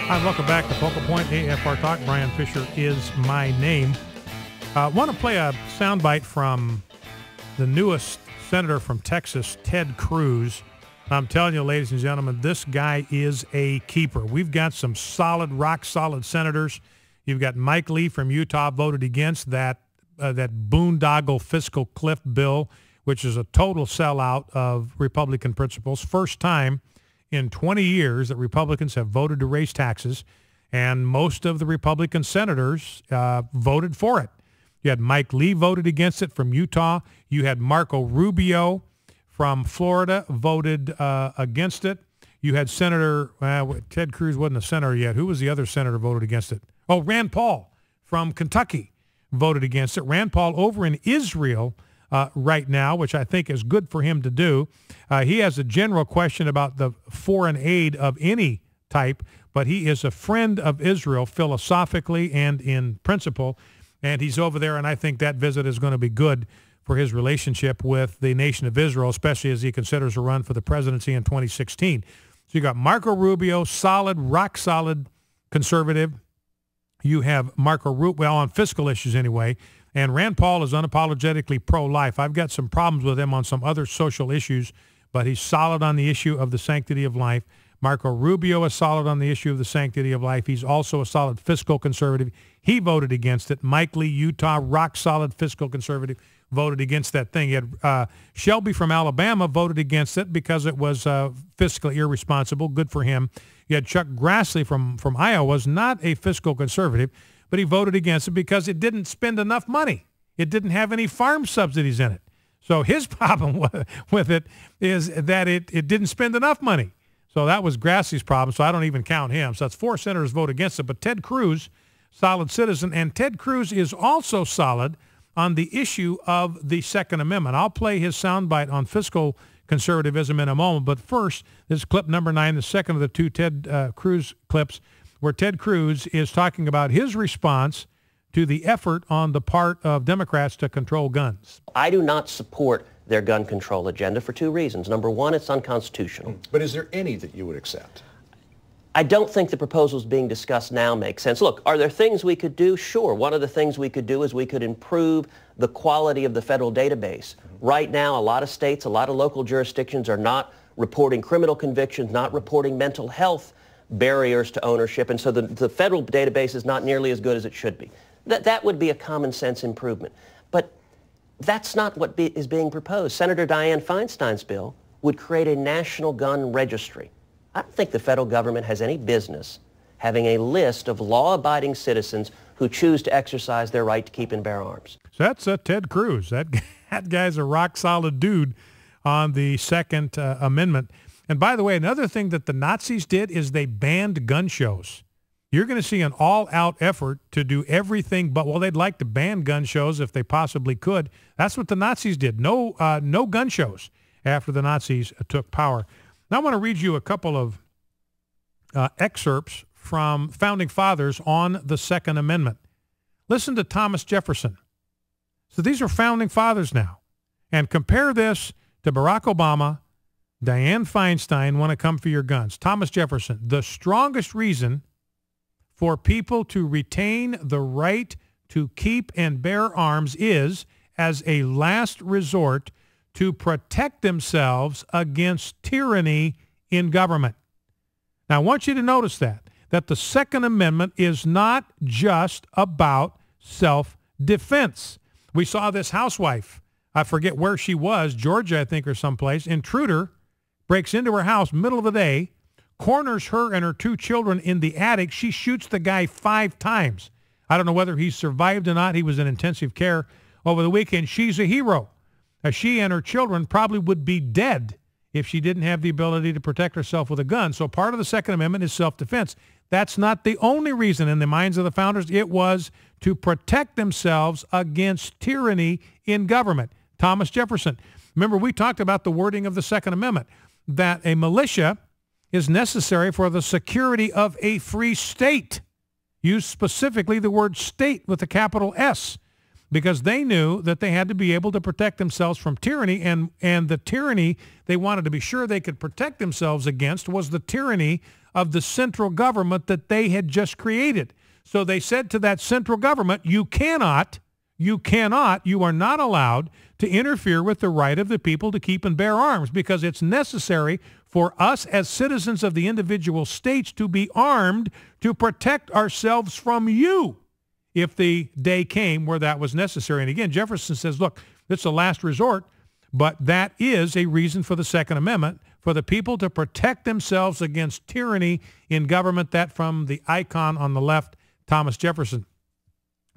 Hi, welcome back to Focal Point AFR Talk. Brian Fisher is my name. I want to play a soundbite from the newest senator from Texas, Ted Cruz. I'm telling you, ladies and gentlemen, this guy is a keeper. We've got some solid, rock-solid senators. You've got Mike Lee from Utah voted against that boondoggle fiscal cliff bill, which is a total sellout of Republican principles. First time in 20 years that Republicans have voted to raise taxes, and most of the Republican senators voted for it. You had Mike Lee voted against it from Utah. You had Marco Rubio from Florida voted against it. You had Senator, Ted Cruz wasn't a senator yet. Who was the other senator voted against it? Oh, Rand Paul from Kentucky voted against it. Rand Paul over in Israel right now, which I think is good for him to do. He has a general question about the foreign aid of any type, but he is a friend of Israel philosophically and in principle, and he's over there, and I think that visit is going to be good for his relationship with the nation of Israel, especially as he considers a run for the presidency in 2016. So you got Marco Rubio, solid, rock-solid conservative. You have Marco Rubio, well, on fiscal issues anyway, and Rand Paul is unapologetically pro-life. I've got some problems with him on some other social issues, but he's solid on the issue of the sanctity of life. Marco Rubio is solid on the issue of the sanctity of life. He's also a solid fiscal conservative. He voted against it. Mike Lee, Utah, rock-solid fiscal conservative, voted against that thing. You had Shelby from Alabama voted against it because it was fiscally irresponsible. Good for him. You had Chuck Grassley from Iowa, was not a fiscal conservative, but he voted against it because it didn't spend enough money. It didn't have any farm subsidies in it. So his problem with it is that it didn't spend enough money. So that was Grassley's problem, so I don't even count him. So that's 4 senators vote against it. But Ted Cruz, solid citizen, and Ted Cruz is also solid on the issue of the Second Amendment. I'll play his soundbite on fiscal conservatism in a moment, but first, this is clip number 9, the second of the 2 Ted Cruz clips, where Ted Cruz is talking about his response to the effort on the part of Democrats to control guns. I do not support their gun control agenda for 2 reasons. Number one, it's unconstitutional. But is there any that you would accept? I don't think the proposals being discussed now make sense. Look, are there things we could do? Sure. One of the things we could do is we could improve the quality of the federal database. Right now, a lot of states, a lot of local jurisdictions are not reporting criminal convictions, not reporting mental health barriers to ownership, and so the federal database is not nearly as good as it should be. That would be a common sense improvement. But that's not what is being proposed. Senator Dianne Feinstein's bill would create a national gun registry. I don't think the federal government has any business having a list of law-abiding citizens who choose to exercise their right to keep and bear arms. So that's Ted Cruz. That guy's a rock-solid dude on the Second Amendment. And by the way, another thing that the Nazis did is they banned gun shows. You're going to see an all-out effort to do everything but, well, they'd like to ban gun shows if they possibly could. That's what the Nazis did. No gun shows after the Nazis took power. Now I want to read you a couple of excerpts from Founding Fathers on the Second Amendment. Listen to Thomas Jefferson. So these are Founding Fathers now. And compare this to Barack Obama, Dianne Feinstein want to come for your guns. Thomas Jefferson, the strongest reason for people to retain the right to keep and bear arms is, as a last resort, to protect themselves against tyranny in government. Now, I want you to notice that the Second Amendment is not just about self-defense. We saw this housewife, I forget where she was, Georgia, I think, or someplace, intruder breaks into her house middle of the day, corners her and her 2 children in the attic. She shoots the guy 5 times. I don't know whether he survived or not. He was in intensive care over the weekend. She's a hero. She and her children probably would be dead if she didn't have the ability to protect herself with a gun. So part of the Second Amendment is self-defense. That's not the only reason in the minds of the founders. It was to protect themselves against tyranny in government. Thomas Jefferson. Remember, we talked about the wording of the Second Amendment, that a militia is necessary for the security of a free state. Use specifically the word state with a capital S, because they knew that they had to be able to protect themselves from tyranny, and the tyranny they wanted to be sure they could protect themselves against was the tyranny of the central government that they had just created. So they said to that central government, you are not allowed to interfere with the right of the people to keep and bear arms, because it's necessary for us as citizens of the individual states to be armed to protect ourselves from you if the day came where that was necessary. And again, Jefferson says, look, it's a last resort, but that is a reason for the Second Amendment, for the people to protect themselves against tyranny in government. That from the icon on the left, Thomas Jefferson.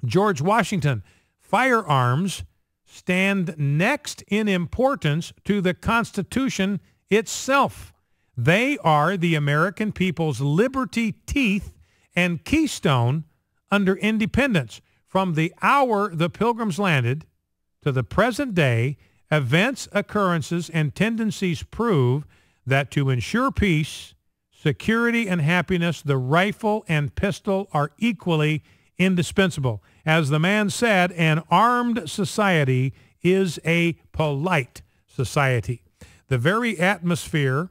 George Washington, firearms stand next in importance to the Constitution itself. They are the American people's liberty teeth and keystone under independence. From the hour the Pilgrims landed to the present day, events, occurrences, and tendencies prove that to ensure peace, security, and happiness, the rifle and pistol are equally indispensable. As the man said, an armed society is a polite society. The very atmosphere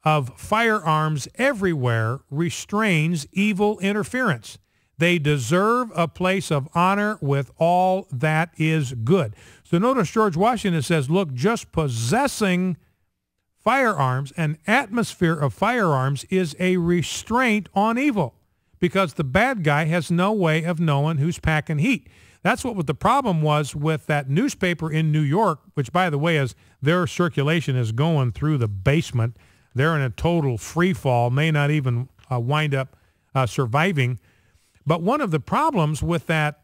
of firearms everywhere restrains evil interference. They deserve a place of honor with all that is good. So notice George Washington says, look, just possessing firearms, an atmosphere of firearms, is a restraint on evil, because the bad guy has no way of knowing who's packing heat. That's what the problem was with that newspaper in New York, which, by the way, is their circulation is going through the basement. They're in a total free fall, may not even wind up surviving. But one of the problems with that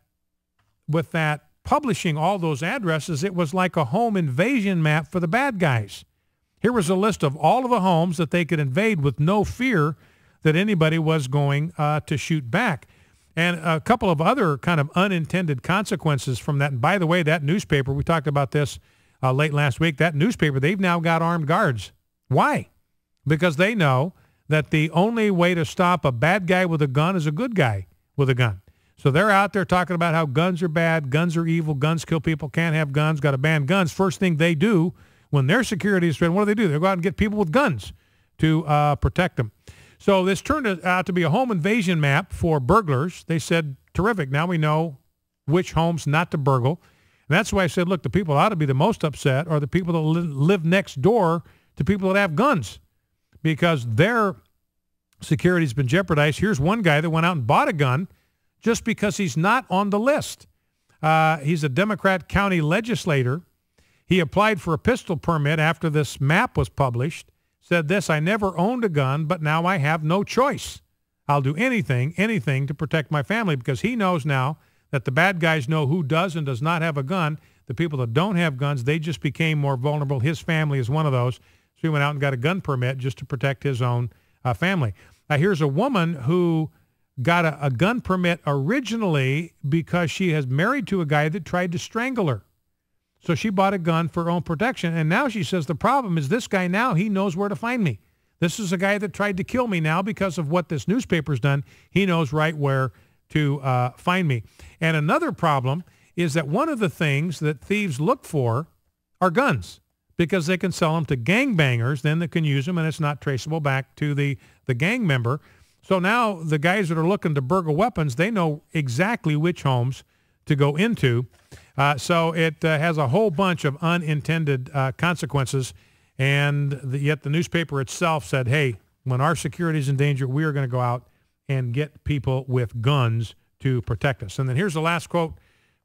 publishing all those addresses, it was like a home invasion map for the bad guys. Here was a list of all of the homes that they could invade with no fear that anybody was going to shoot back. And a couple of other kind of unintended consequences from that. And by the way, that newspaper, we talked about this late last week, that newspaper, they've now got armed guards. Why? Because they know that the only way to stop a bad guy with a gun is a good guy with a gun. So they're out there talking about how guns are bad, guns are evil, guns kill people, can't have guns, got to ban guns. First thing they do when their security is threatened, what do? They go out and get people with guns to protect them. So this turned out to be a home invasion map for burglars. They said, terrific, now we know which homes not to burgle. And that's why I said, look, the people ought to be the most upset are the people that live next door to people that have guns, because their security's been jeopardized. Here's one guy that went out and bought a gun just because he's not on the list. He's a Democrat county legislator. He applied for a pistol permit after this map was published. Said this, I never owned a gun, but now I have no choice. I'll do anything to protect my family, because he knows now that the bad guys know who does and does not have a gun. The people that don't have guns, they just became more vulnerable. His family is one of those. So he went out and got a gun permit just to protect his own family. Here's a woman who got a gun permit originally because she has married to a guy that tried to strangle her. So she bought a gun for her own protection. And now she says the problem is this guy now, he knows where to find me. This is a guy that tried to kill me now because of what this newspaper's done. He knows right where to find me. And another problem is that one of the things that thieves look for are guns, because they can sell them to gangbangers, then they can use them, and it's not traceable back to the gang member. So now the guys that are looking to burgle weapons, they know exactly which homes to go into. So it has a whole bunch of unintended consequences. And yet the newspaper itself said, hey, when our security is in danger, we are going to go out and get people with guns to protect us. And then here's the last quote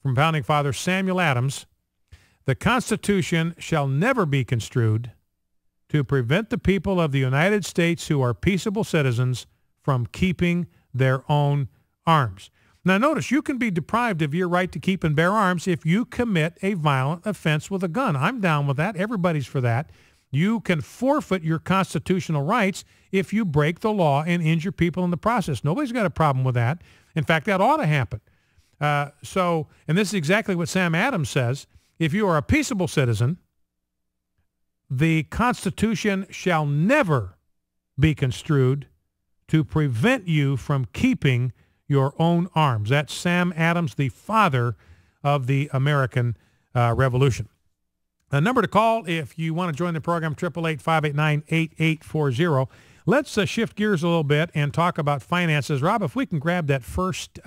from Founding Father Samuel Adams. The Constitution shall never be construed to prevent the people of the United States who are peaceable citizens from keeping their own arms. Now notice, you can be deprived of your right to keep and bear arms if you commit a violent offense with a gun. I'm down with that. Everybody's for that. You can forfeit your constitutional rights if you break the law and injure people in the process. Nobody's got a problem with that. In fact, that ought to happen. And this is exactly what Sam Adams says. If you are a peaceable citizen, the Constitution shall never be construed to prevent you from keeping your own arms. That's Sam Adams, the father of the American Revolution. A number to call if you want to join the program, 888-589-8840. Let's shift gears a little bit and talk about finances. Rob, if we can grab that first